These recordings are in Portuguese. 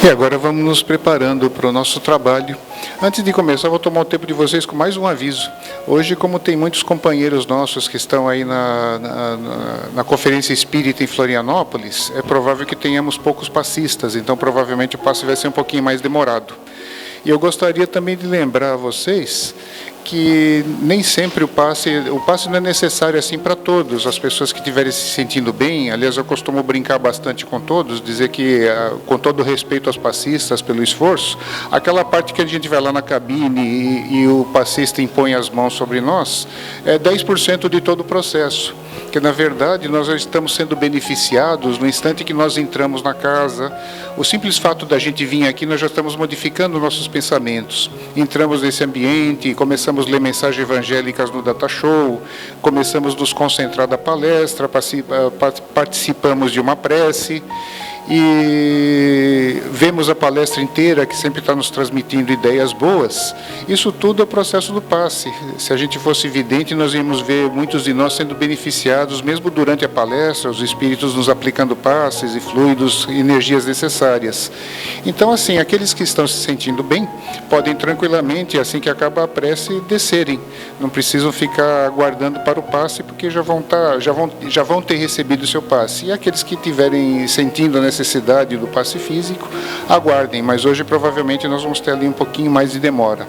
E agora vamos nos preparando para o nosso trabalho. Antes de começar, vou tomar o tempo de vocês com mais um aviso. Hoje, como tem muitos companheiros nossos que estão aí na Conferência Espírita em Florianópolis, é provável que tenhamos poucos passistas, então provavelmente o passe vai ser um pouquinho mais demorado. E eu gostaria também de lembrar a vocês que nem sempre o passe não é necessário assim para todos, as pessoas que estiverem se sentindo bem. Aliás, eu costumo brincar bastante com todos, dizer que, com todo respeito aos passistas pelo esforço, aquela parte que a gente vai lá na cabine e o passista impõe as mãos sobre nós, é 10% de todo o processo. Que na verdade nós já estamos sendo beneficiados no instante que nós entramos na casa. O simples fato da gente vir aqui, nós já estamos modificando nossos pensamentos. Entramos nesse ambiente, começamos a ler mensagens evangélicas no Data Show, começamos a nos concentrar da palestra, participamos de uma prece e vemos a palestra inteira, que sempre está nos transmitindo ideias boas. Isso tudo é o processo do passe. Se a gente fosse vidente, nós íamos ver muitos de nós sendo beneficiados, mesmo durante a palestra, os espíritos nos aplicando passes e fluidos, energias necessárias. Então, assim, aqueles que estão se sentindo bem, podem tranquilamente, assim que acaba a prece, descerem. Não precisam ficar aguardando para o passe, porque já vão ter recebido o seu passe. E aqueles que estiverem sentindo a necessidade do passe físico, aguardem, mas hoje provavelmente nós vamos ter ali um pouquinho mais de demora.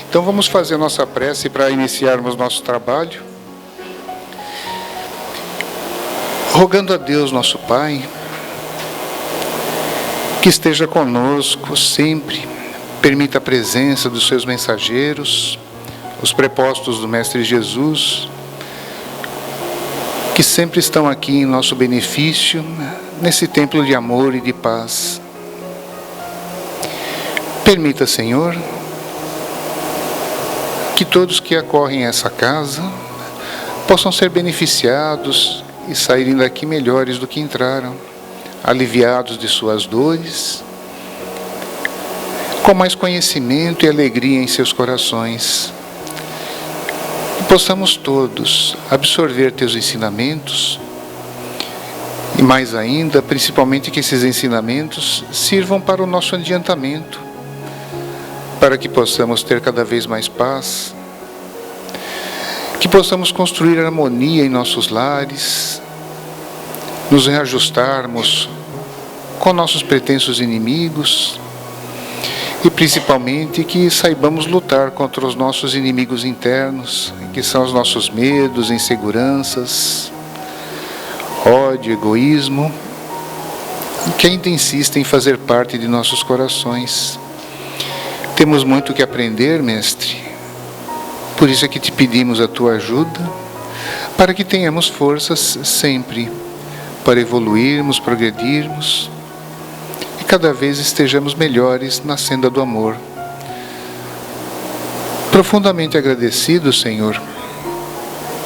Então vamos fazer a nossa prece para iniciarmos nosso trabalho, rogando a Deus, nosso Pai, que esteja conosco sempre, permita a presença dos seus mensageiros, os prepostos do Mestre Jesus, que sempre estão aqui em nosso benefício, nesse templo de amor e de paz. Permita, Senhor, que todos que acorrem a essa casa possam ser beneficiados e saírem daqui melhores do que entraram, aliviados de suas dores, com mais conhecimento e alegria em seus corações. Que possamos todos absorver teus ensinamentos e, mais ainda, principalmente que esses ensinamentos sirvam para o nosso adiantamento, para que possamos ter cada vez mais paz, que possamos construir harmonia em nossos lares, nos reajustarmos com nossos pretensos inimigos e, principalmente, que saibamos lutar contra os nossos inimigos internos, que são os nossos medos, inseguranças, ódio, egoísmo, que ainda insistem em fazer parte de nossos corações. Temos muito que aprender, Mestre. Por isso é que te pedimos a tua ajuda, para que tenhamos forças sempre para evoluirmos, progredirmos e cada vez estejamos melhores na senda do amor. Profundamente agradecidos, Senhor,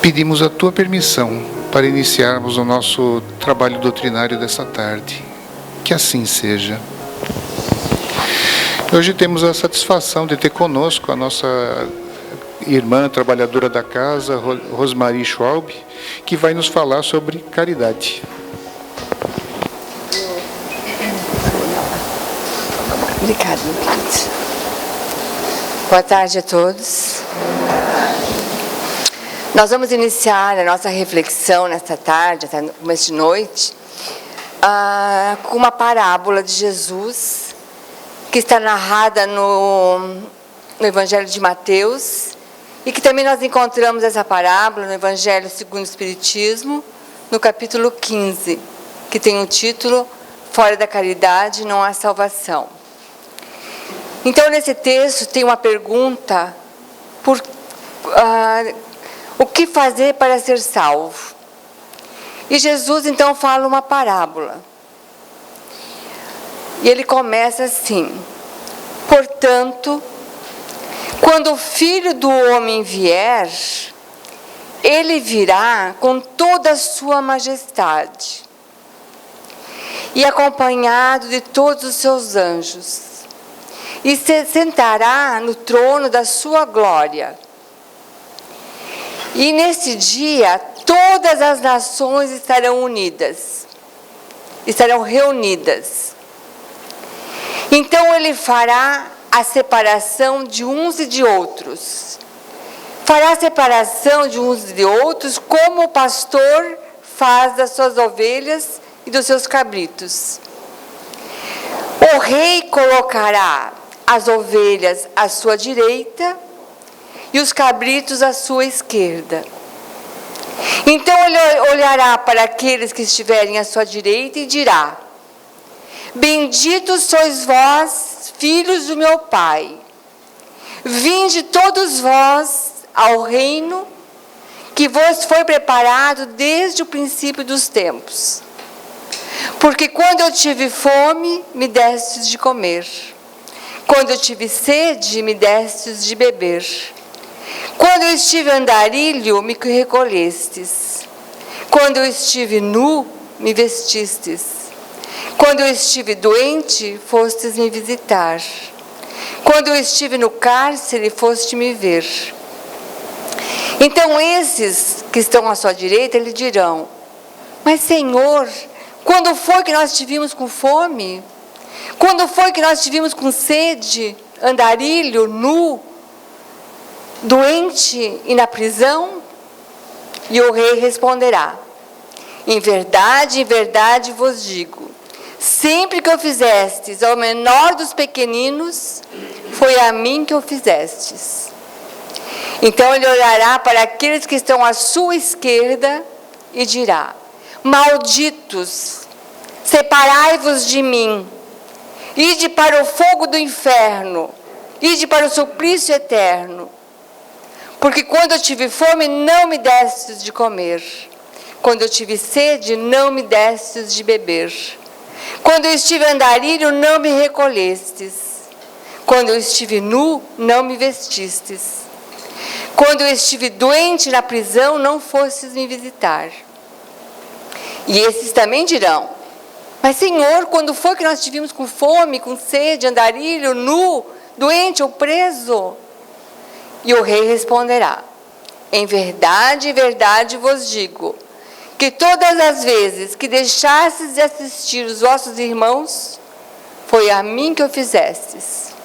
pedimos a tua permissão para iniciarmos o nosso trabalho doutrinário dessa tarde. Que assim seja. Hoje temos a satisfação de ter conosco a nossa irmã trabalhadora da casa, Rosmarie Schwalb, que vai nos falar sobre caridade. Obrigada, meu querido. Boa tarde a todos. Nós vamos iniciar a nossa reflexão nesta tarde, até no começo de noite, com uma parábola de Jesus, que está narrada no Evangelho de Mateus, e que também nós encontramos essa parábola no Evangelho segundo o Espiritismo, no capítulo 15, que tem o título Fora da caridade não há salvação. Então, nesse texto tem uma pergunta, o que fazer para ser salvo? E Jesus, então, fala uma parábola. E ele começa assim: portanto, quando o Filho do Homem vier, ele virá com toda a sua majestade e acompanhado de todos os seus anjos, e se sentará no trono da sua glória. E nesse dia, todas as nações estarão unidas, estarão reunidas. Então ele fará a separação de uns e de outros. Fará a separação de uns e de outros, como o pastor faz das suas ovelhas e dos seus cabritos. O rei colocará as ovelhas à sua direita e os cabritos à sua esquerda. Então ele olhará para aqueles que estiverem à sua direita e dirá: benditos sois vós, filhos do meu Pai. Vinde todos vós ao reino que vos foi preparado desde o princípio dos tempos. Porque quando eu tive fome, me destes de comer. Quando eu tive sede, me destes de beber. Quando eu estive andarilho, me recolhestes. Quando eu estive nu, me vestistes. Quando eu estive doente, fostes me visitar. Quando eu estive no cárcere, foste me ver. Então esses que estão à sua direita, lhe dirão: mas Senhor, quando foi que nós te vimos com fome? Quando foi que nós te vimos com sede, andarilho, nu, doente e na prisão? E o rei responderá: em verdade vos digo, sempre que o fizestes ao menor dos pequeninos, foi a mim que o fizestes. Então ele olhará para aqueles que estão à sua esquerda e dirá: malditos, separai-vos de mim, ide para o fogo do inferno, ide para o suplício eterno. Porque quando eu tive fome, não me destes de comer. Quando eu tive sede, não me destes de beber. Quando eu estive andarilho, não me recolhestes. Quando eu estive nu, não me vestistes. Quando eu estive doente na prisão, não fostes me visitar. E esses também dirão: mas Senhor, quando foi que nós te vimos com fome, com sede, andarilho, nu, doente ou preso? E o rei responderá: em verdade vos digo, que todas as vezes que deixastes de assistir os vossos irmãos, foi a mim que o fizestes.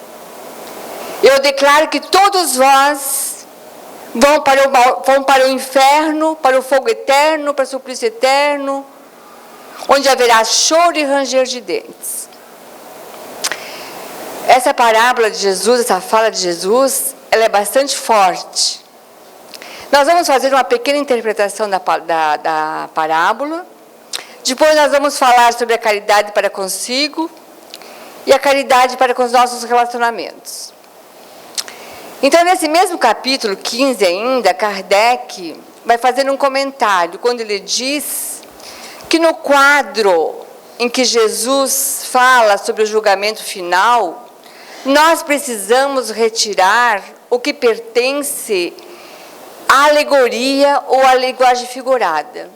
Eu declaro que todos vós vão para o inferno, para o fogo eterno, para o suplício eterno, onde haverá choro e ranger de dentes. Essa parábola de Jesus, essa fala de Jesus, ela é bastante forte. Nós vamos fazer uma pequena interpretação da parábola. Depois nós vamos falar sobre a caridade para consigo e a caridade para com os nossos relacionamentos. Então, nesse mesmo capítulo 15 ainda, Kardec vai fazer um comentário, quando ele diz que no quadro em que Jesus fala sobre o julgamento final, nós precisamos retirar o que pertence à alegoria ou à linguagem figurada.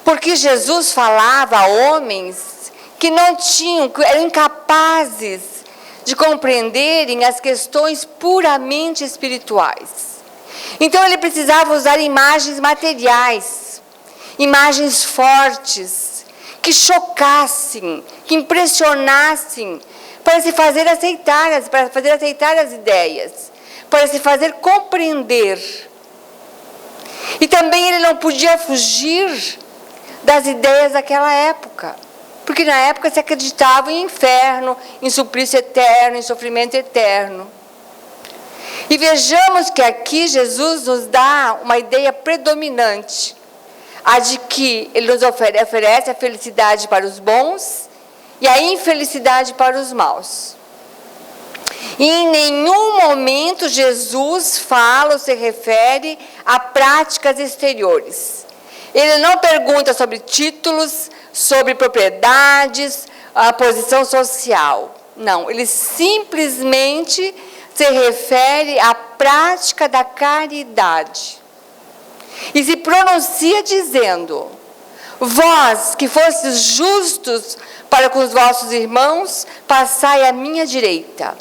Porque Jesus falava a homens que não tinham, que eram incapazes de compreenderem as questões puramente espirituais. Então ele precisava usar imagens materiais, imagens fortes, que chocassem, que impressionassem, para se fazer aceitar, as ideias, para se fazer compreender. E também ele não podia fugir das ideias daquela época, porque na época se acreditava em inferno, em suplício eterno, em sofrimento eterno. E vejamos que aqui Jesus nos dá uma ideia predominante, a de que ele nos oferece a felicidade para os bons e a infelicidade para os maus. E em nenhum momento Jesus fala ou se refere a práticas exteriores. Ele não pergunta sobre títulos, sobre propriedades, a posição social. Não, ele simplesmente se refere à prática da caridade. E se pronuncia dizendo: vós que fostes justos para com os vossos irmãos, passai à minha direita.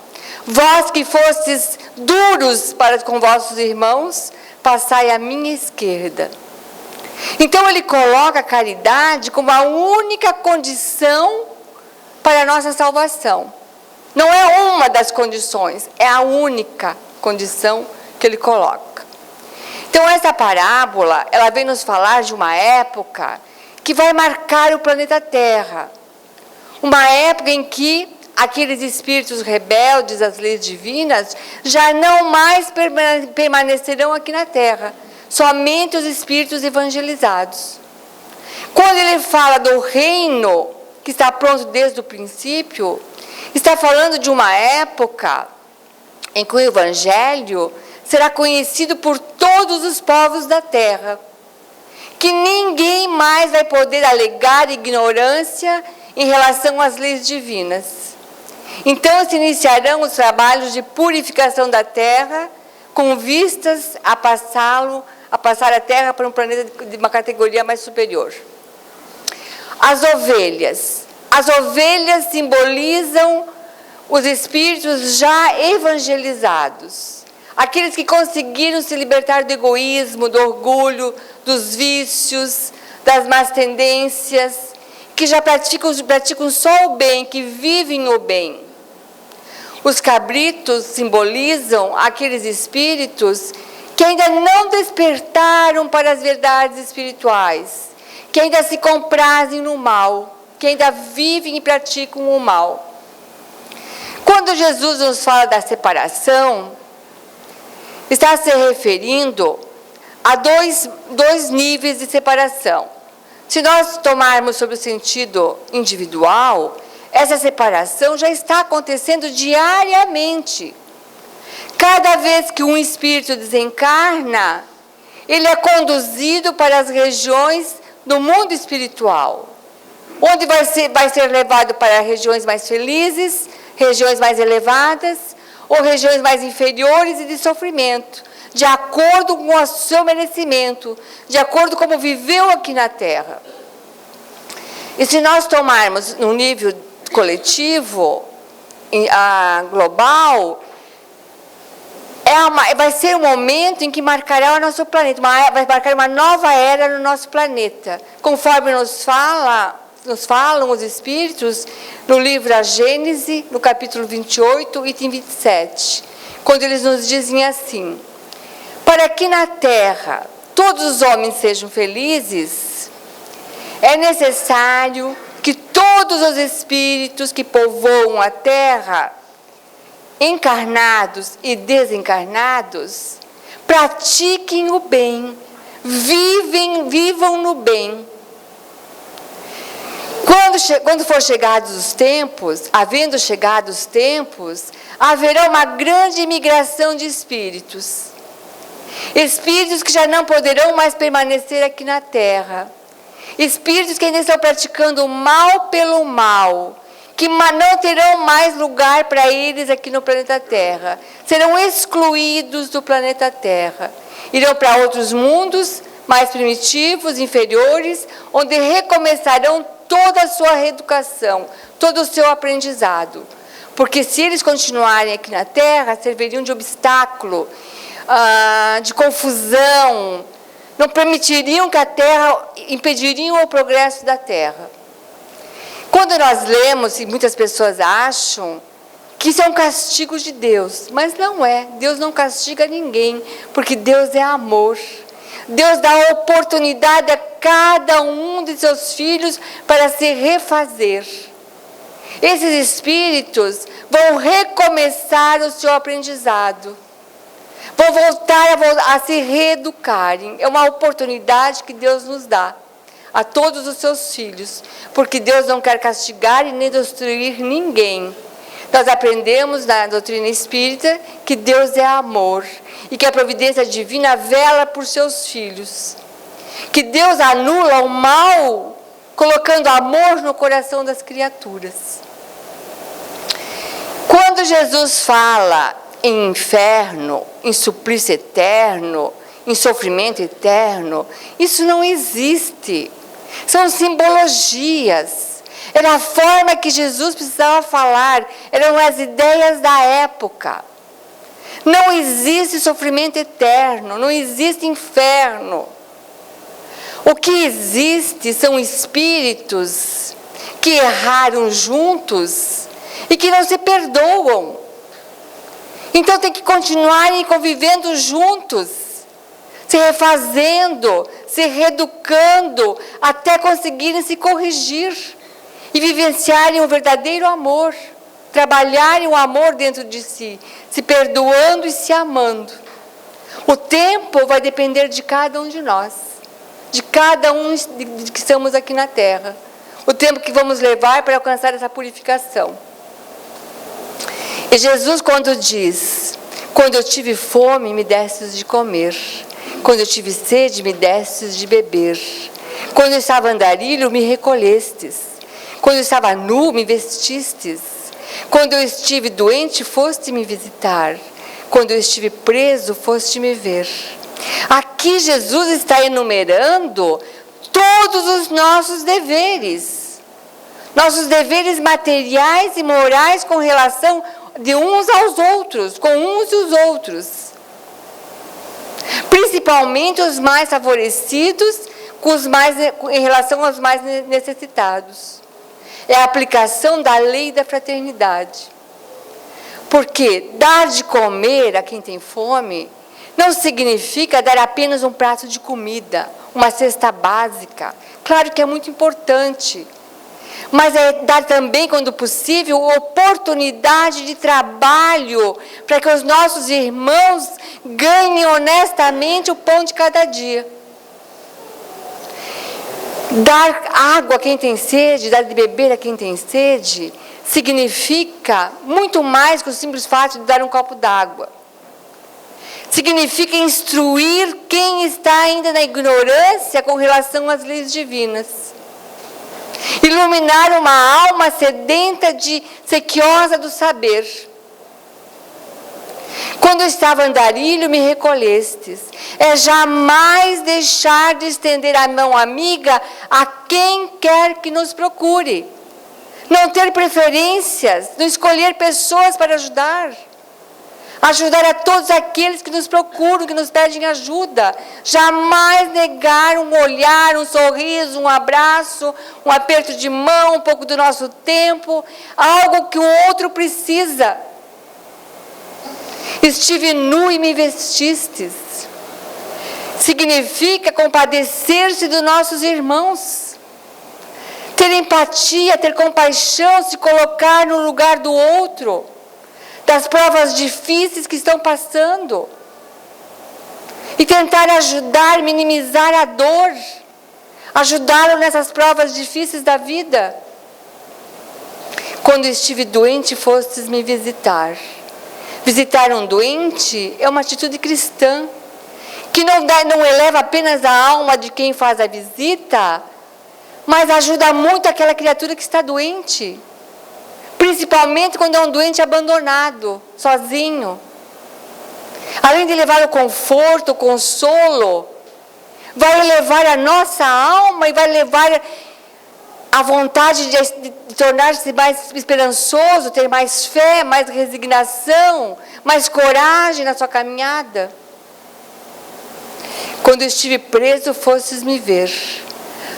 Vós que fostes duros para com vossos irmãos, passai à minha esquerda. Então ele coloca a caridade como a única condição para a nossa salvação. Não é uma das condições, é a única condição que ele coloca. Então essa parábola, ela vem nos falar de uma época que vai marcar o planeta Terra. Uma época em que aqueles espíritos rebeldes às leis divinas já não mais permanecerão aqui na Terra. Somente os espíritos evangelizados. Quando ele fala do reino que está pronto desde o princípio, está falando de uma época em que o Evangelho será conhecido por todos os povos da terra, que ninguém mais vai poder alegar ignorância em relação às leis divinas. Então se iniciarão os trabalhos de purificação da terra, com vistas a passar a terra para um planeta de uma categoria mais superior. As ovelhas simbolizam os espíritos já evangelizados, aqueles que conseguiram se libertar do egoísmo, do orgulho, dos vícios, das más tendências, que já praticam só o bem, que vivem o bem. Os cabritos simbolizam aqueles espíritos que ainda não despertaram para as verdades espirituais, que ainda se comprazem no mal, que ainda vivem e praticam o mal. Quando Jesus nos fala da separação, está se referindo a dois níveis de separação. Se nós tomarmos sobre o sentido individual, essa separação já está acontecendo diariamente. Cada vez que um espírito desencarna, ele é conduzido para as regiões do mundo espiritual, onde vai ser levado para regiões mais felizes, regiões mais elevadas, ou regiões mais inferiores e de sofrimento, de acordo com o seu merecimento, de acordo com como viveu aqui na Terra. E se nós tomarmos no nível coletivo, global, vai ser um momento em que marcará o nosso planeta, vai marcar uma nova era no nosso planeta, conforme nos falam os Espíritos no livro A Gênese, no capítulo 28, item 27, quando eles nos dizem assim: para que na Terra todos os homens sejam felizes, é necessário que todos os espíritos que povoam a Terra, encarnados e desencarnados, pratiquem o bem, vivam no bem. Quando for chegados os tempos, havendo chegado os tempos, haverá uma grande imigração de espíritos. Espíritos que já não poderão mais permanecer aqui na Terra. Espíritos que ainda estão praticando o mal pelo mal, que não terão mais lugar para eles aqui no planeta Terra. Serão excluídos do planeta Terra. Irão para outros mundos mais primitivos, inferiores, onde recomeçarão toda a sua reeducação, todo o seu aprendizado. Porque se eles continuarem aqui na Terra, serviriam de obstáculo, de confusão, não permitiriam que a Terra, impediriam o progresso da Terra. Quando nós lemos, e muitas pessoas acham que isso é um castigo de Deus, mas não é. Deus não castiga ninguém, porque Deus é amor. Deus dá oportunidade a cada um de seus filhos para se refazer. Esses espíritos vão recomeçar o seu aprendizado, vão voltar a se reeducarem. É uma oportunidade que Deus nos dá a todos os seus filhos, porque Deus não quer castigar e nem destruir ninguém. Nós aprendemos na doutrina espírita que Deus é amor e que a providência divina vela por seus filhos. Que Deus anula o mal, colocando amor no coração das criaturas. Quando Jesus fala em inferno, em suplício eterno, em sofrimento eterno, isso não existe. São simbologias. Era a forma que Jesus precisava falar, eram as ideias da época. Não existe sofrimento eterno, não existe inferno. O que existe são espíritos que erraram juntos e que não se perdoam. Então tem que continuarem convivendo juntos, se refazendo, se reeducando, até conseguirem se corrigir e vivenciarem o verdadeiro amor, trabalharem o amor dentro de si, se perdoando e se amando. O tempo vai depender de cada um de nós, de cada um que estamos aqui na Terra, o tempo que vamos levar para alcançar essa purificação. E Jesus, quando diz: quando eu tive fome, me destes de comer. Quando eu tive sede, me destes de beber. Quando eu estava andarilho, me recolhestes. Quando eu estava nu, me vestistes. Quando eu estive doente, foste me visitar. Quando eu estive preso, foste me ver. Aqui Jesus está enumerando todos os nossos deveres. Nossos deveres materiais e morais com relação de uns aos outros, com uns e os outros. Principalmente os mais favorecidos em relação aos mais necessitados. É a aplicação da lei da fraternidade. Porque dar de comer a quem tem fome não significa dar apenas um prato de comida, uma cesta básica. Claro que é muito importante. Mas é dar também, quando possível, oportunidade de trabalho para que os nossos irmãos ganhem honestamente o pão de cada dia. Dar água a quem tem sede, dar de beber a quem tem sede, significa muito mais que o simples fato de dar um copo d'água. Significa instruir quem está ainda na ignorância com relação às leis divinas. Iluminar uma alma sedenta sequiosa do saber. Quando eu estava andarilho, me recolhestes. É jamais deixar de estender a mão amiga a quem quer que nos procure. Não ter preferências, não escolher pessoas para ajudar. Ajudar a todos aqueles que nos procuram, que nos pedem ajuda. Jamais negar um olhar, um sorriso, um abraço, um aperto de mão, um pouco do nosso tempo, algo que o outro precisa. Estive nu e me vestistes. Significa compadecer-se dos nossos irmãos. Ter empatia, ter compaixão, se colocar no lugar do outro. Das provas difíceis que estão passando. E tentar ajudar, minimizar a dor. Ajudá-lo nessas provas difíceis da vida. Quando estive doente, fostes me visitar. Visitar um doente é uma atitude cristã, que não eleva apenas a alma de quem faz a visita, mas ajuda muito aquela criatura que está doente. Principalmente quando é um doente abandonado, sozinho. Além de levar o conforto, o consolo, vai elevar a nossa alma e vai levar a vontade de tornar-se mais esperançoso, ter mais fé, mais resignação, mais coragem na sua caminhada. Quando estive preso, fostes me ver.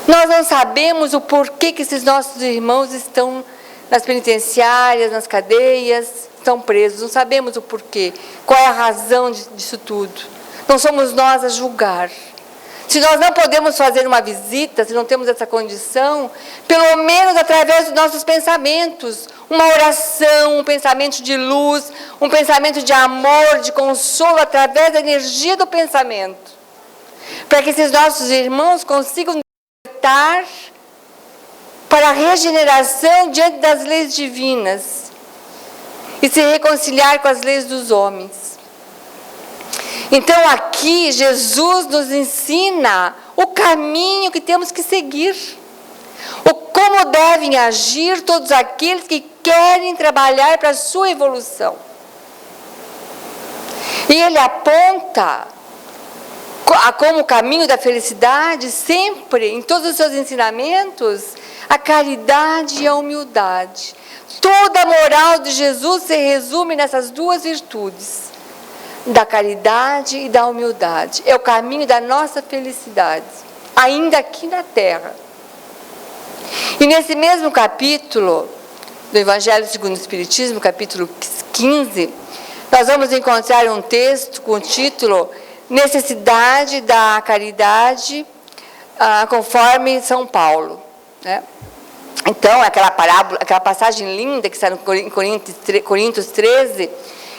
Nós não sabemos o porquê que esses nossos irmãos estão nas penitenciárias, nas cadeias, estão presos. Não sabemos o porquê, qual é a razão disso tudo. Não somos nós a julgar. Se nós não podemos fazer uma visita, se não temos essa condição, pelo menos através dos nossos pensamentos, uma oração, um pensamento de luz, um pensamento de amor, de consolo, através da energia do pensamento, para que esses nossos irmãos consigam despertar para a regeneração diante das leis divinas e se reconciliar com as leis dos homens. Então aqui Jesus nos ensina o caminho que temos que seguir, como devem agir todos aqueles que querem trabalhar para a sua evolução. E ele aponta como o caminho da felicidade, sempre, em todos os seus ensinamentos, a caridade e a humildade. Toda a moral de Jesus se resume nessas duas virtudes, da caridade e da humildade. É o caminho da nossa felicidade, ainda aqui na Terra. E nesse mesmo capítulo, do Evangelho segundo o Espiritismo, capítulo 15, nós vamos encontrar um texto com o título Necessidade da Caridade, conforme São Paulo, né? Então, aquela parábola, aquela passagem linda que está em Coríntios 13,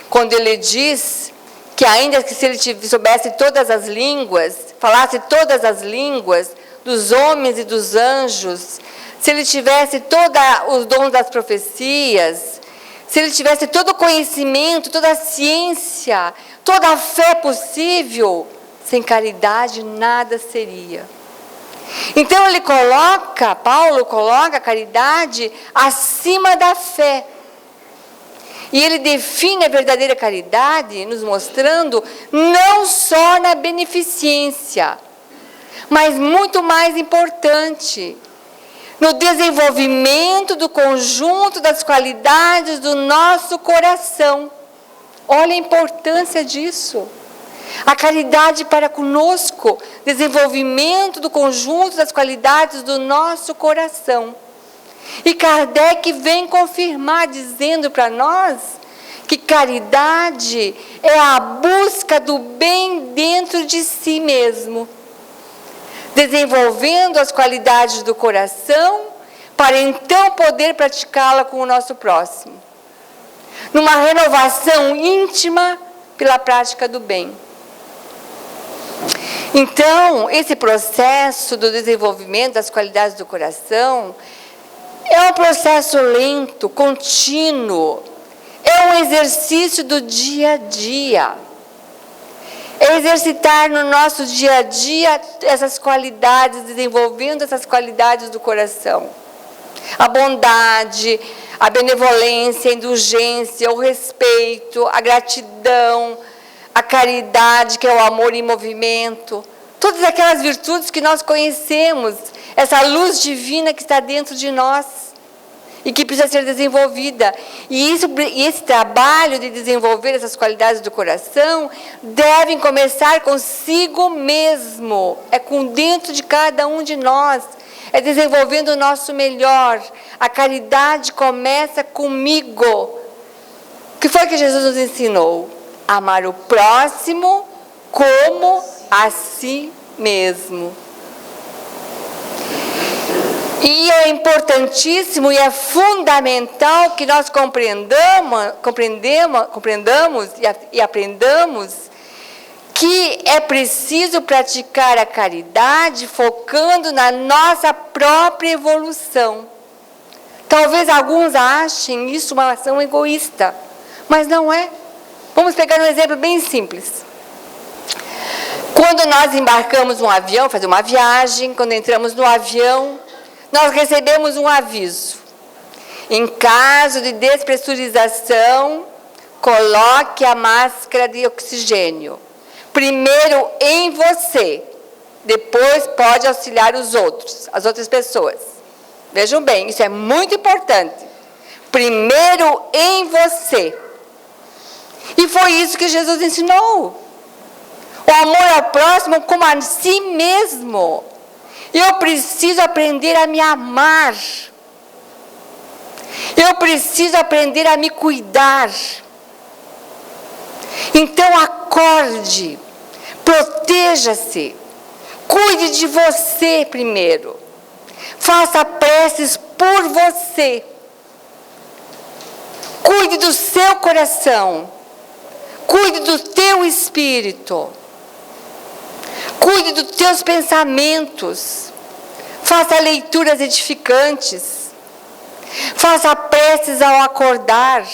quando ele diz que ainda que se ele soubesse todas as línguas, falasse todas as línguas dos homens e dos anjos, se ele tivesse todos os dons das profecias, se ele tivesse todo o conhecimento, toda a ciência, toda a fé possível, sem caridade nada seria. Então Paulo coloca a caridade acima da fé. E ele define a verdadeira caridade, nos mostrando não só na beneficência, mas muito mais importante, no desenvolvimento do conjunto das qualidades do nosso coração. Olha a importância disso. A caridade para conosco, desenvolvimento do conjunto das qualidades do nosso coração. E Kardec vem confirmar, dizendo para nós que caridade é a busca do bem dentro de si mesmo, desenvolvendo as qualidades do coração para então poder praticá-la com o nosso próximo, numa renovação íntima pela prática do bem. Então, esse processo do desenvolvimento das qualidades do coração é um processo lento, contínuo, é um exercício do dia a dia. É exercitar no nosso dia a dia essas qualidades, desenvolvendo essas qualidades do coração. A bondade, a benevolência, a indulgência, o respeito, a gratidão, a caridade, que é o amor em movimento. Todas aquelas virtudes que nós conhecemos, essa luz divina que está dentro de nós e que precisa ser desenvolvida. E esse trabalho de desenvolver essas qualidades do coração devem começar consigo mesmo. É com dentro de cada um de nós. É desenvolvendo o nosso melhor. A caridade começa comigo. O que foi que Jesus nos ensinou? Amar o próximo como a si mesmo. E é importantíssimo e é fundamental que nós compreendamos e aprendamos que é preciso praticar a caridade focando na nossa própria evolução. Talvez alguns achem isso uma ação egoísta, mas não é. Vamos pegar um exemplo bem simples. Quando nós embarcamos num avião, fazer uma viagem, quando entramos no avião, nós recebemos um aviso. Em caso de despressurização, coloque a máscara de oxigênio. Primeiro em você, depois pode auxiliar os outros, as outras pessoas. Vejam bem, isso é muito importante. Primeiro em você. E foi isso que Jesus ensinou. O amor ao próximo como a si mesmo. Eu preciso aprender a me amar. Eu preciso aprender a me cuidar. Então acorde, proteja-se, cuide de você primeiro. Faça preces por você. Cuide do seu coração. Cuide do teu espírito. Cuide dos teus pensamentos. Faça leituras edificantes. Faça preces ao acordar.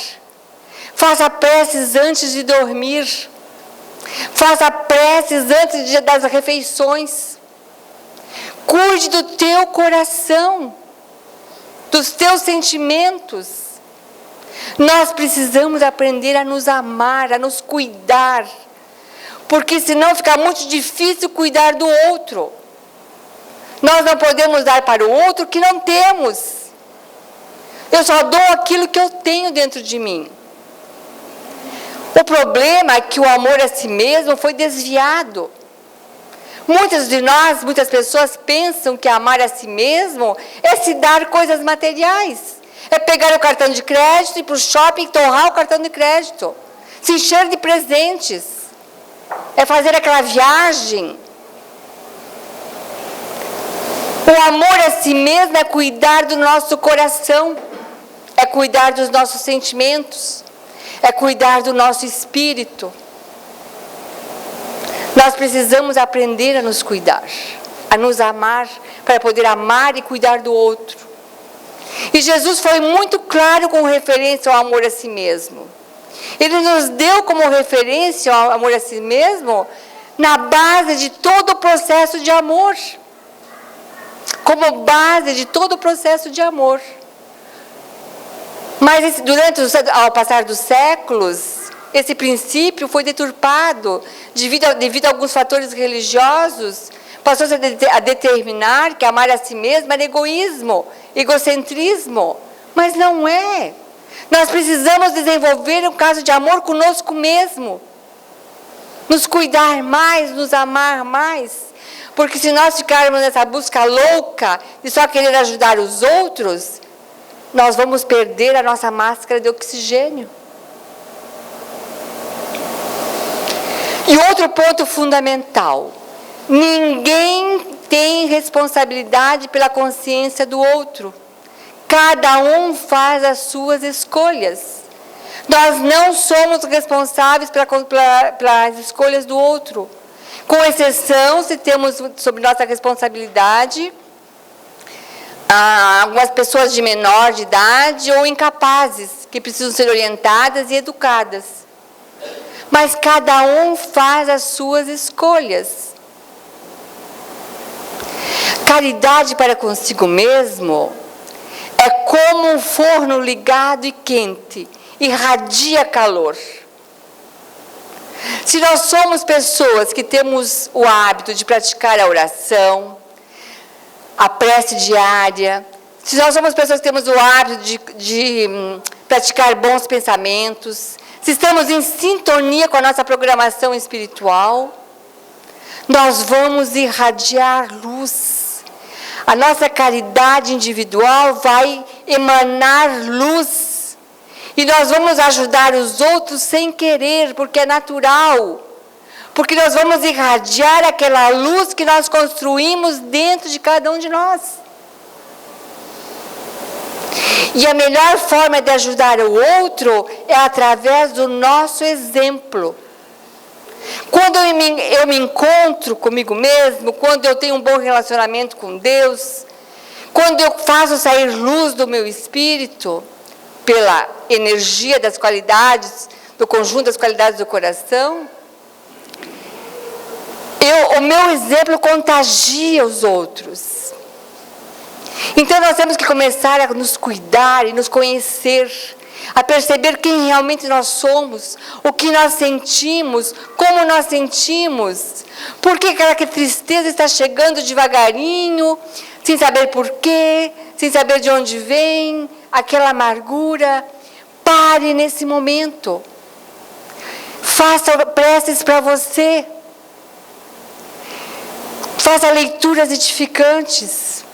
Faça preces antes de dormir. Faça preces antes das refeições. Cuide do teu coração, dos teus sentimentos. Nós precisamos aprender a nos amar, a nos cuidar. Porque senão fica muito difícil cuidar do outro. Nós não podemos dar para o outro o que não temos. Eu só dou aquilo que eu tenho dentro de mim. O problema é que o amor a si mesmo foi desviado. Muitas pessoas pensam que amar a si mesmo é se dar coisas materiais. É pegar o cartão de crédito, ir para o shopping, torrar o cartão de crédito. Se encher de presentes. É fazer aquela viagem. O amor a si mesmo é cuidar do nosso coração. É cuidar dos nossos sentimentos. É cuidar do nosso espírito. Nós precisamos aprender a nos cuidar, a nos amar, para poder amar e cuidar do outro. E Jesus foi muito claro com referência ao amor a si mesmo. Ele nos deu como referência ao amor a si mesmo na base de todo o processo de amor. Como base de todo o processo de amor. Mas ao passar dos séculos, esse princípio foi deturpado devido a alguns fatores religiosos. Passou-se a determinar que amar a si mesmo era egoísmo, egocentrismo. Mas não é. Nós precisamos desenvolver um caso de amor conosco mesmo. Nos cuidar mais, nos amar mais. Porque se nós ficarmos nessa busca louca de só querer ajudar os outros, nós vamos perder a nossa máscara de oxigênio. E outro ponto fundamental. Ninguém tem responsabilidade pela consciência do outro. Cada um faz as suas escolhas. Nós não somos responsáveis pelas escolhas do outro. Com exceção, se temos sob nossa responsabilidade algumas pessoas de menor de idade ou incapazes, que precisam ser orientadas e educadas. Mas cada um faz as suas escolhas. Caridade para consigo mesmo é como um forno ligado e quente, irradia calor. Se nós somos pessoas que temos o hábito de praticar a oração, a prece diária, se nós somos pessoas que temos o hábito de praticar bons pensamentos, se estamos em sintonia com a nossa programação espiritual, nós vamos irradiar luz. A nossa caridade individual vai emanar luz. E nós vamos ajudar os outros sem querer, porque é natural. Porque nós vamos irradiar aquela luz que nós construímos dentro de cada um de nós. E a melhor forma de ajudar o outro é através do nosso exemplo. Quando eu me encontro comigo mesmo, quando eu tenho um bom relacionamento com Deus, quando eu faço sair luz do meu espírito, pela energia das qualidades, do conjunto das qualidades do coração, o meu exemplo contagia os outros. Então nós temos que começar a nos cuidar e nos conhecer, a perceber quem realmente nós somos, o que nós sentimos, como nós sentimos, por que aquela tristeza está chegando devagarinho, sem saber porquê, sem saber de onde vem, aquela amargura. Pare nesse momento. Faça preces para você. Faça leituras edificantes.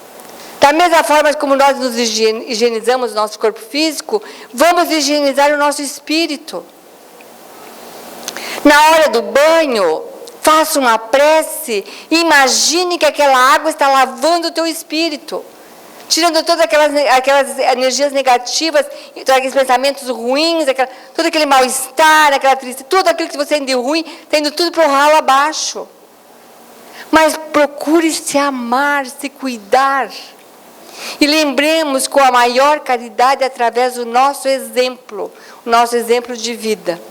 Da mesma forma como nós nos higienizamos o nosso corpo físico, vamos higienizar o nosso espírito. Na hora do banho, faça uma prece e imagine que aquela água está lavando o teu espírito, tirando todas aquelas energias negativas, aqueles pensamentos ruins, todo aquele mal-estar, aquela tristeza, tudo aquilo que você tem de ruim, tendo tudo para o ralo abaixo. Mas procure se amar, se cuidar. E lembremos com a maior caridade através do nosso exemplo, o nosso exemplo de vida.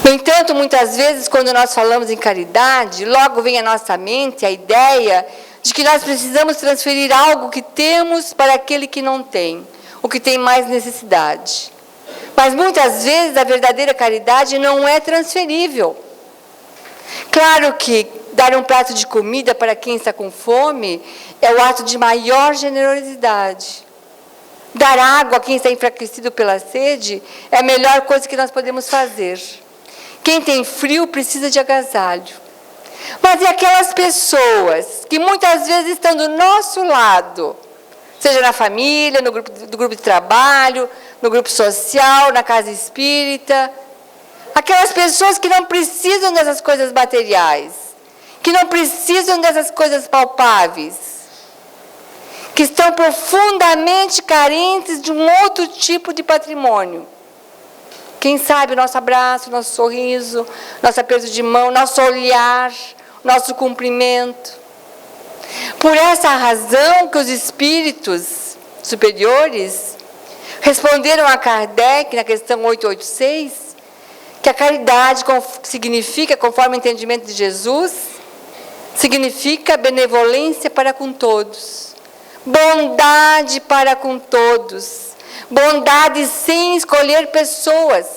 No entanto, muitas vezes, quando nós falamos em caridade, logo vem à nossa mente a ideia de que nós precisamos transferir algo que temos para aquele que não tem, o que tem mais necessidade. Mas muitas vezes a verdadeira caridade não é transferível. Claro que dar um prato de comida para quem está com fome é o ato de maior generosidade. Dar água a quem está enfraquecido pela sede é a melhor coisa que nós podemos fazer. Quem tem frio precisa de agasalho. Mas e aquelas pessoas que muitas vezes estão do nosso lado, Seja na família, no grupo de trabalho, no grupo social, na casa espírita. Aquelas pessoas que não precisam dessas coisas materiais, que não precisam dessas coisas palpáveis, que estão profundamente carentes de um outro tipo de patrimônio. Quem sabe o nosso abraço, o nosso sorriso, nosso aperto de mão, nosso olhar, nosso cumprimento. Por essa razão que os espíritos superiores responderam a Kardec na questão 886, que a caridade significa, conforme o entendimento de Jesus, significa benevolência para com todos, bondade para com todos, bondade sem escolher pessoas,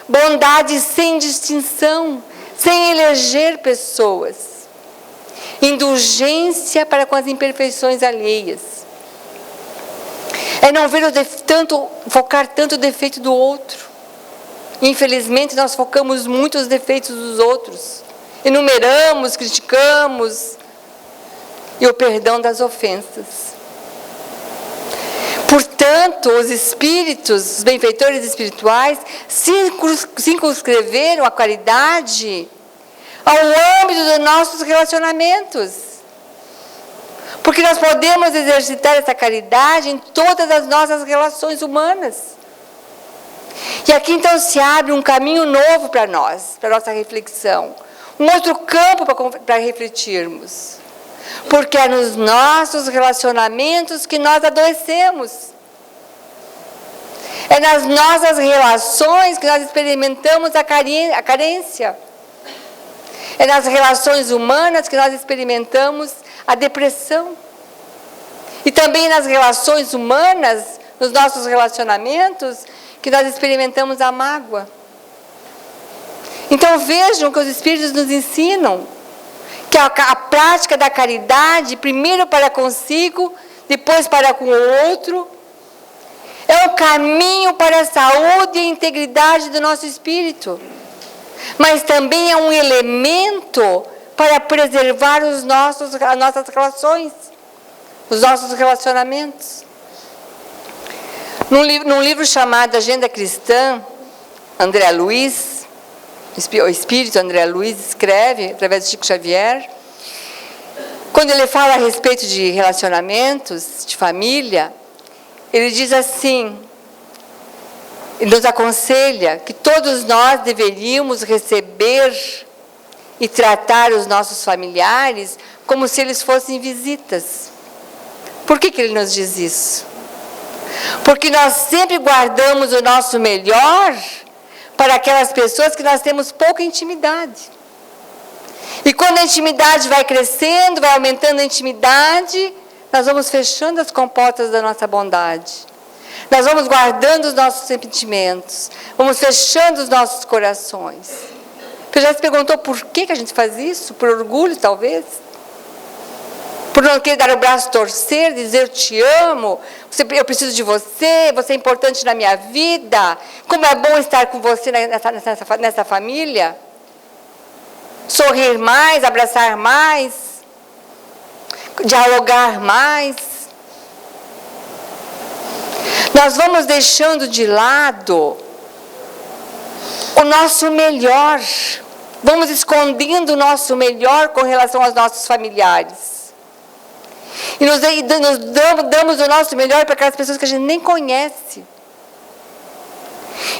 bondade sem distinção, sem eleger pessoas, indulgência para com as imperfeições alheias. É não ver focar tanto o defeito do outro. Infelizmente, nós focamos muito os defeitos dos outros. Enumeramos, criticamos. E o perdão das ofensas. Portanto, os espíritos, os benfeitores espirituais, circunscreveram a caridade ao âmbito dos nossos relacionamentos. Porque nós podemos exercitar essa caridade em todas as nossas relações humanas. E aqui então se abre um caminho novo para nós, para a nossa reflexão. Um outro campo para refletirmos. Porque é nos nossos relacionamentos que nós adoecemos. É nas nossas relações que nós experimentamos a carência. É nas relações humanas que nós experimentamos a depressão. E também nas relações humanas, nos nossos relacionamentos, que nós experimentamos a mágoa. Então vejam que os Espíritos nos ensinam que a prática da caridade, primeiro para consigo, depois para com o outro, é o caminho para a saúde e a integridade do nosso espírito. Mas também é um elemento para preservar as nossas relações, os nossos relacionamentos. Num livro chamado Agenda Cristã, André Luiz, o espírito André Luiz escreve, através de Chico Xavier, quando ele fala a respeito de relacionamentos, de família, ele diz assim, ele nos aconselha que todos nós deveríamos receber e tratar os nossos familiares como se eles fossem visitas. Por que ele nos diz isso? Porque nós sempre guardamos o nosso melhor para aquelas pessoas que nós temos pouca intimidade. E quando a intimidade vai crescendo, vai aumentando a intimidade, nós vamos fechando as comportas da nossa bondade. Nós vamos guardando os nossos sentimentos, vamos fechando os nossos corações. Você já se perguntou por que a gente faz isso? Por orgulho, talvez? Por não querer dar o braço torcer, dizer eu te amo, eu preciso de você, você é importante na minha vida, como é bom estar com você nessa família. Sorrir mais, abraçar mais, dialogar mais. Nós vamos deixando de lado o nosso melhor, vamos escondendo o nosso melhor com relação aos nossos familiares. E nos damos o nosso melhor para aquelas pessoas que a gente nem conhece.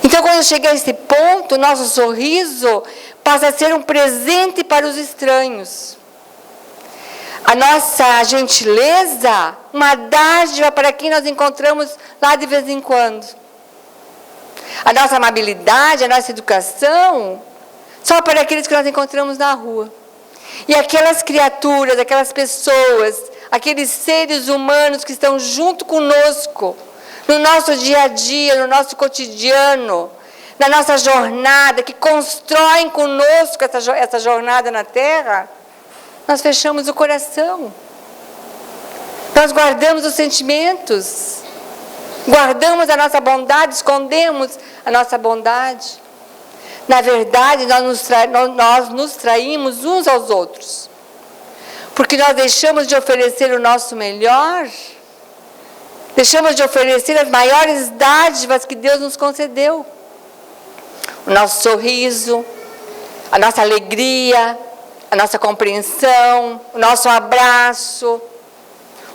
Então, quando chega a esse ponto, o nosso sorriso passa a ser um presente para os estranhos. A nossa gentileza, uma dádiva para quem nós encontramos lá de vez em quando. A nossa amabilidade, a nossa educação, só para aqueles que nós encontramos na rua. E aquelas criaturas, aquelas pessoas, aqueles seres humanos que estão junto conosco, no nosso dia a dia, no nosso cotidiano, na nossa jornada, que constroem conosco essa jornada na Terra, nós fechamos o coração. Nós guardamos os sentimentos, guardamos a nossa bondade, escondemos a nossa bondade. Na verdade, nós nos traímos uns aos outros. Porque nós deixamos de oferecer o nosso melhor Deixamos de oferecer as maiores dádivas que Deus nos concedeu. O nosso sorriso, a nossa alegria, a nossa compreensão, o nosso abraço,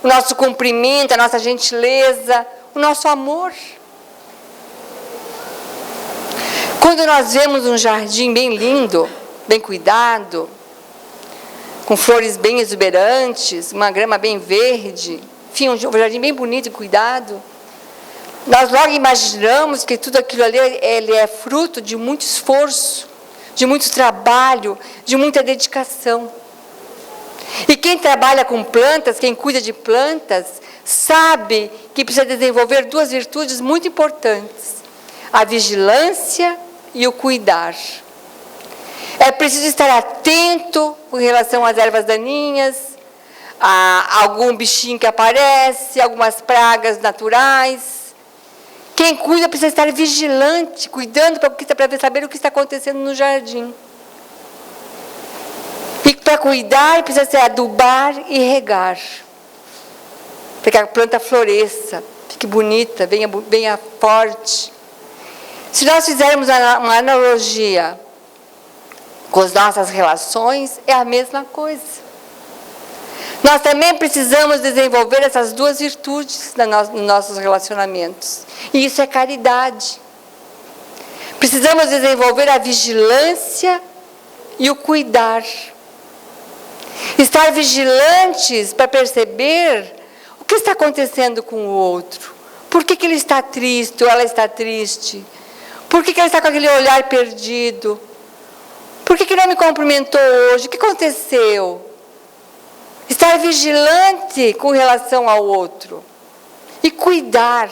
o nosso cumprimento, a nossa gentileza, o nosso amor. Quando nós vemos um jardim bem lindo, bem cuidado, com flores bem exuberantes, uma grama bem verde, enfim, um jardim bem bonito e cuidado, nós logo imaginamos que tudo aquilo ali ele é fruto de muito esforço, de muito trabalho, de muita dedicação. E quem trabalha com plantas, quem cuida de plantas, sabe que precisa desenvolver duas virtudes muito importantes: a vigilância e o cuidar. É preciso estar atento com relação às ervas daninhas, a algum bichinho que aparece, algumas pragas naturais. Quem cuida precisa estar vigilante, cuidando para saber o que está acontecendo no jardim. E para cuidar, precisa se adubar e regar. Para que a planta floresça, fique bonita, venha forte. Se nós fizermos uma analogia com as nossas relações, é a mesma coisa. Nós também precisamos desenvolver essas duas virtudes nos nossos relacionamentos. E isso é caridade. Precisamos desenvolver a vigilância e o cuidar. Estar vigilantes para perceber o que está acontecendo com o outro. Por que ele está triste ou ela está triste? Por que ela está com aquele olhar perdido? Por que não me cumprimentou hoje? O que aconteceu? Estar vigilante com relação ao outro. E cuidar.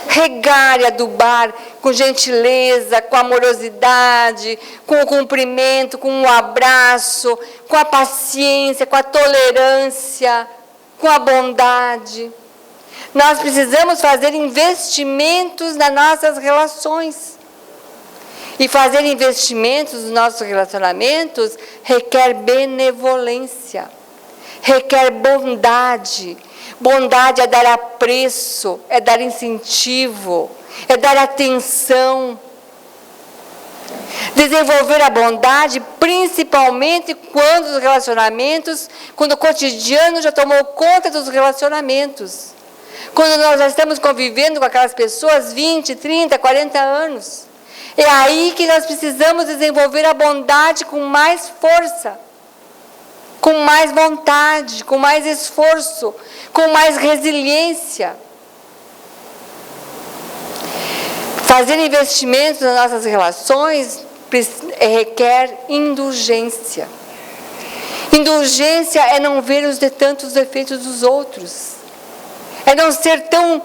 Regar e adubar com gentileza, com amorosidade, com o cumprimento, com o abraço, com a paciência, com a tolerância, com a bondade. Nós precisamos fazer investimentos nas nossas relações. E fazer investimentos nos nossos relacionamentos requer benevolência, requer bondade. Bondade é dar apreço, é dar incentivo, é dar atenção. Desenvolver a bondade, principalmente quando o cotidiano já tomou conta dos relacionamentos. Quando nós já estamos convivendo com aquelas pessoas 20, 30, 40 anos. É aí que nós precisamos desenvolver a bondade com mais força, com mais vontade, com mais esforço, com mais resiliência. Fazer investimentos nas nossas relações requer indulgência. Indulgência é não ver tantos defeitos dos outros. É não ser tão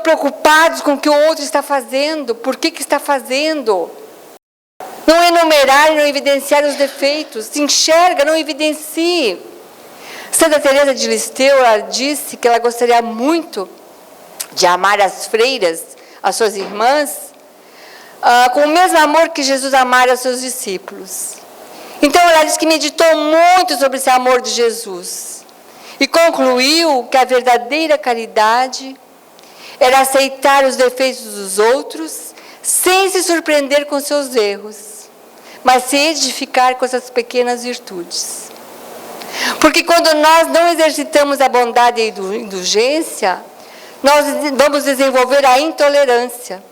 preocupados com o que o outro está fazendo, por que está fazendo. Não enumerar e não evidenciar os defeitos. Se enxerga, não evidencie. Santa Teresa de Listeu, ela disse que ela gostaria muito de amar as freiras, as suas irmãs, com o mesmo amor que Jesus amara os seus discípulos. Então ela disse que meditou muito sobre esse amor de Jesus. E concluiu que a verdadeira caridade era aceitar os defeitos dos outros, sem se surpreender com seus erros, mas se edificar com essas pequenas virtudes. Porque quando nós não exercitamos a bondade e a indulgência, nós vamos desenvolver a intolerância.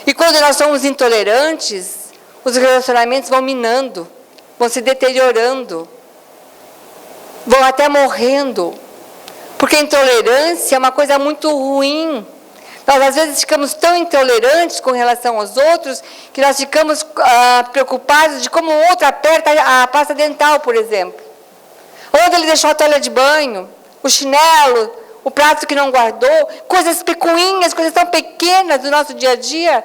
E quando nós somos intolerantes, os relacionamentos vão minando, vão se deteriorando, vão até morrendo. Porque a intolerância é uma coisa muito ruim. Nós, às vezes, ficamos tão intolerantes com relação aos outros que nós ficamos preocupados de como o outro aperta a pasta dental, por exemplo. Onde ele deixou a toalha de banho, o chinelo, o prato que não guardou, coisas pequenas, coisas tão pequenas do nosso dia a dia,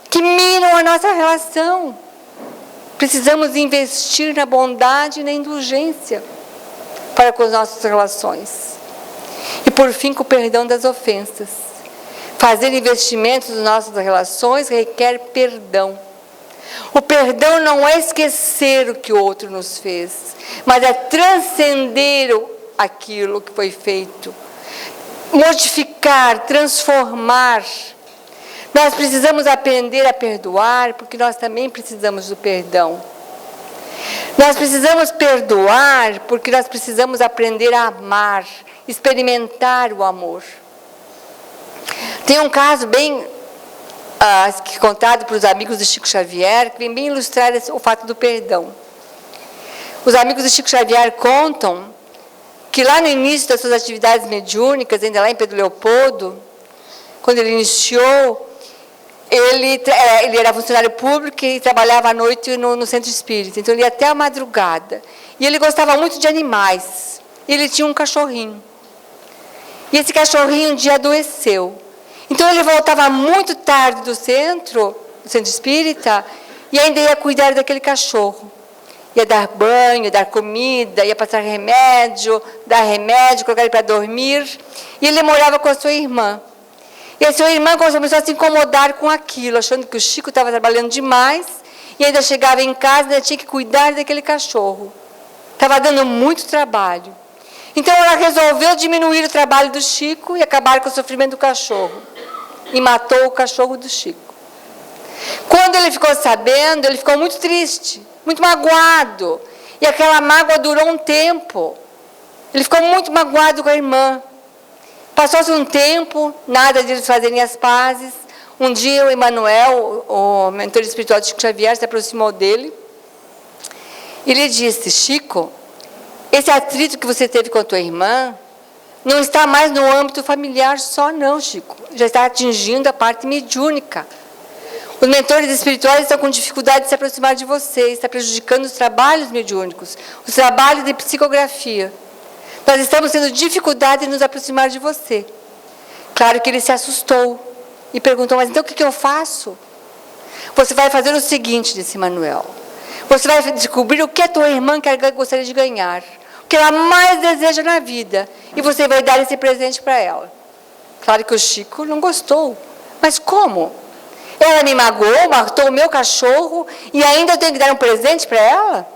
que minam a nossa relação. Precisamos investir na bondade e na indulgência para com as nossas relações. E, por fim, com o perdão das ofensas. Fazer investimentos nas nossas relações requer perdão. O perdão não é esquecer o que o outro nos fez, mas é transcender aquilo que foi feito. Modificar, transformar. Nós precisamos aprender a perdoar, porque nós também precisamos do perdão. Nós precisamos perdoar, porque nós precisamos aprender a amar, experimentar o amor. Tem um caso bem contado para os amigos de Chico Xavier, que vem bem ilustrar o fato do perdão. Os amigos de Chico Xavier contam que lá no início das suas atividades mediúnicas, ainda lá em Pedro Leopoldo, quando ele iniciou, ele era funcionário público e trabalhava à noite no centro espírita, então ele ia até a madrugada. E ele gostava muito de animais. E ele tinha um cachorrinho. E esse cachorrinho um dia adoeceu. Então ele voltava muito tarde do centro espírita, e ainda ia cuidar daquele cachorro. Ia dar banho, dar comida, ia passar remédio, dar remédio, colocar ele para dormir. E ele morava com a sua irmã. E a sua irmã começou a se incomodar com aquilo, achando que o Chico estava trabalhando demais, e ainda chegava em casa e ainda tinha que cuidar daquele cachorro. Estava dando muito trabalho. Então ela resolveu diminuir o trabalho do Chico e acabar com o sofrimento do cachorro. E matou o cachorro do Chico. Quando ele ficou sabendo, ele ficou muito triste, muito magoado. E aquela mágoa durou um tempo. Ele ficou muito magoado com a irmã. Passou-se um tempo, nada de eles fazerem as pazes. Um dia o Emmanuel, o mentor espiritual de Chico Xavier, se aproximou dele. E lhe disse: Chico, esse atrito que você teve com a tua irmã não está mais no âmbito familiar só, não, Chico. Já está atingindo a parte mediúnica. Os mentores espirituais estão com dificuldade de se aproximar de você, está prejudicando os trabalhos mediúnicos, os trabalhos de psicografia. Nós estamos tendo dificuldade de nos aproximar de você. Claro que ele se assustou e perguntou: mas então o que eu faço? Você vai fazer o seguinte, disse Manuel. Você vai descobrir o que a tua irmã gostaria de ganhar, o que ela mais deseja na vida, e você vai dar esse presente para ela. Claro que o Chico não gostou. Mas como? Ela me magoou, matou o meu cachorro, e ainda eu tenho que dar um presente para ela?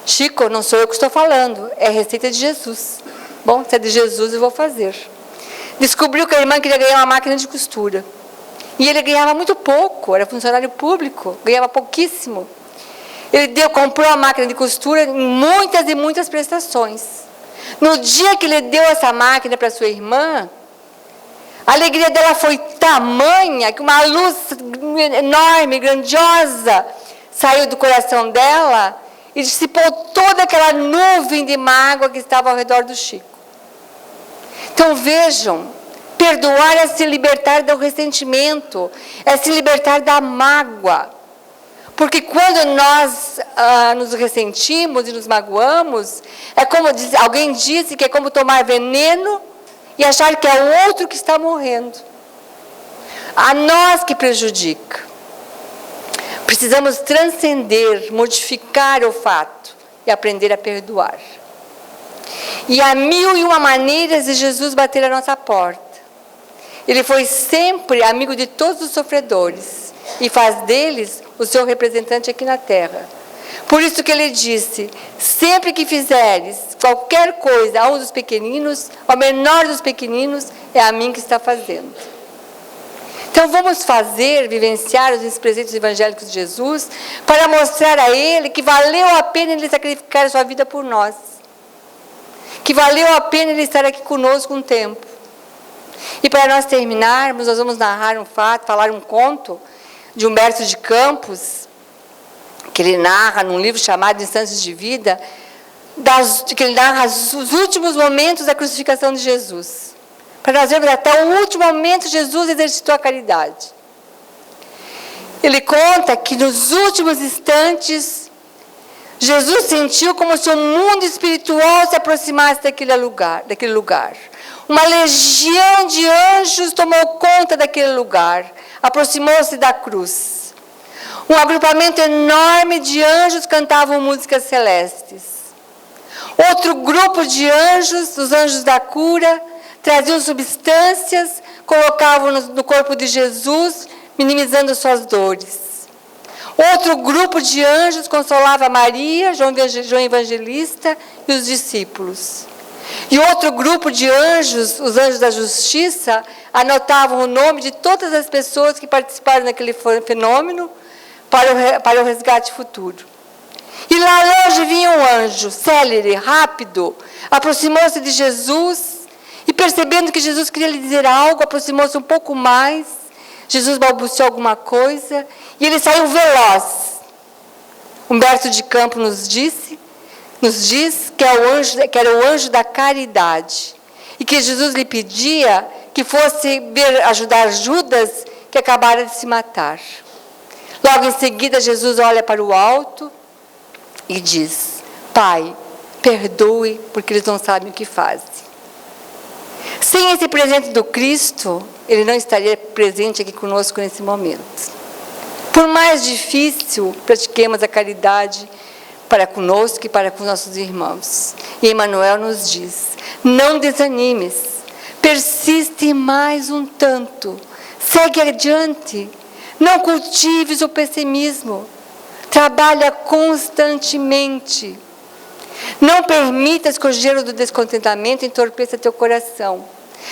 Chico, não sou eu que estou falando, é a receita de Jesus. Bom, se é de Jesus, eu vou fazer. Descobriu que a irmã queria ganhar uma máquina de costura. E ele ganhava muito pouco, era funcionário público, ganhava pouquíssimo. Ele comprou a máquina de costura em muitas e muitas prestações. No dia que ele deu essa máquina para sua irmã, a alegria dela foi tamanha que uma luz enorme, grandiosa, saiu do coração dela e dissipou toda aquela nuvem de mágoa que estava ao redor do Chico. Então vejam, perdoar é se libertar do ressentimento, é se libertar da mágoa. Porque quando nós nos ressentimos e nos magoamos, é como alguém disse que é como tomar veneno e achar que é o outro que está morrendo. A nós que prejudica. Precisamos transcender, modificar o fato e aprender a perdoar. E há 1001 maneiras de Jesus bater a nossa porta. Ele foi sempre amigo de todos os sofredores e faz deles o seu representante aqui na terra. Por isso que ele disse: sempre que fizeres qualquer coisa a um dos pequeninos, ao menor dos pequeninos, é a mim que está fazendo. Então vamos vivenciar os preceitos evangélicos de Jesus para mostrar a ele que valeu a pena ele sacrificar a sua vida por nós. Que valeu a pena ele estar aqui conosco um tempo. E para nós terminarmos, nós vamos narrar um fato, falar um conto de Humberto de Campos, que ele narra num livro chamado Instâncias de Vida, que ele narra os últimos momentos da crucificação de Jesus. Para nós vermos até o último momento Jesus exercitou a caridade. Ele conta que nos últimos instantes, Jesus sentiu como se o mundo espiritual se aproximasse daquele lugar. Uma legião de anjos tomou conta daquele lugar, aproximou-se da cruz. Um agrupamento enorme de anjos cantavam músicas celestes. Outro grupo de anjos, os anjos da cura, traziam substâncias, colocavam no corpo de Jesus, minimizando suas dores. Outro grupo de anjos consolava Maria, João Evangelista e os discípulos. E outro grupo de anjos, os anjos da justiça, anotavam o nome de todas as pessoas que participaram daquele fenômeno para o resgate futuro. E lá longe vinha um anjo, célere, rápido, aproximou-se de Jesus e, percebendo que Jesus queria lhe dizer algo, aproximou-se um pouco mais. Jesus balbuciou alguma coisa e ele saiu veloz. Humberto de Campos nos diz que era o anjo da caridade e que Jesus lhe pedia que fosse ajudar Judas, que acabara de se matar. Logo em seguida, Jesus olha para o alto e diz: Pai, perdoe, porque eles não sabem o que fazem. Sem esse presente do Cristo, ele não estaria presente aqui conosco nesse momento. Por mais difícil, pratiquemos a caridade para conosco e para com nossos irmãos. E Emmanuel nos diz: não desanimes, persiste mais um tanto, segue adiante, não cultives o pessimismo, trabalha constantemente. Não permitas que o gelo do descontentamento entorpeça teu coração.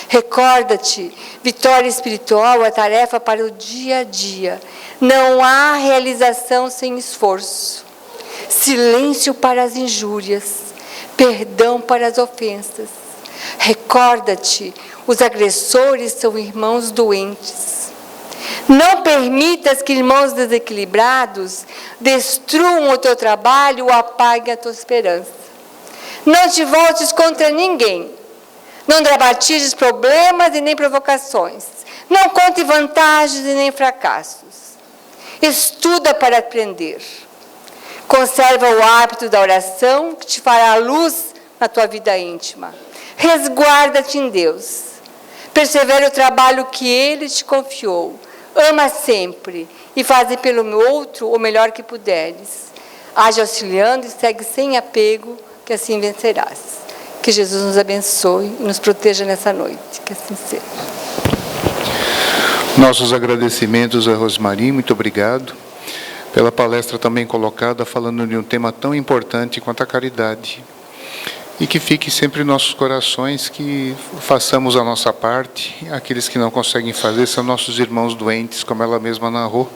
Recorda-te, vitória espiritual é tarefa para o dia a dia. Não há realização sem esforço. Silêncio para as injúrias, perdão para as ofensas. Recorda-te, os agressores são irmãos doentes. Não permitas que irmãos desequilibrados destruam o teu trabalho ou apaguem a tua esperança. Não te voltes contra ninguém. Não dramatizes problemas e nem provocações. Não conte vantagens e nem fracassos. Estuda para aprender. Conserva o hábito da oração, que te fará luz na tua vida íntima. Resguarda-te em Deus. Persevera o trabalho que Ele te confiou. Ama sempre e faze pelo outro o melhor que puderes. Age auxiliando e segue sem apego, que assim vencerás. Que Jesus nos abençoe e nos proteja nessa noite. Que assim seja. Nossos agradecimentos a Rosemarie, muito obrigado pela palestra também colocada, falando de um tema tão importante quanto a caridade. E que fique sempre em nossos corações, que façamos a nossa parte. Aqueles que não conseguem fazer são nossos irmãos doentes, como ela mesma narrou,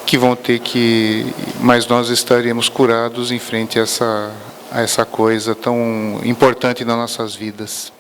que vão ter que... Mas nós estaremos curados em frente a essa coisa tão importante nas nossas vidas.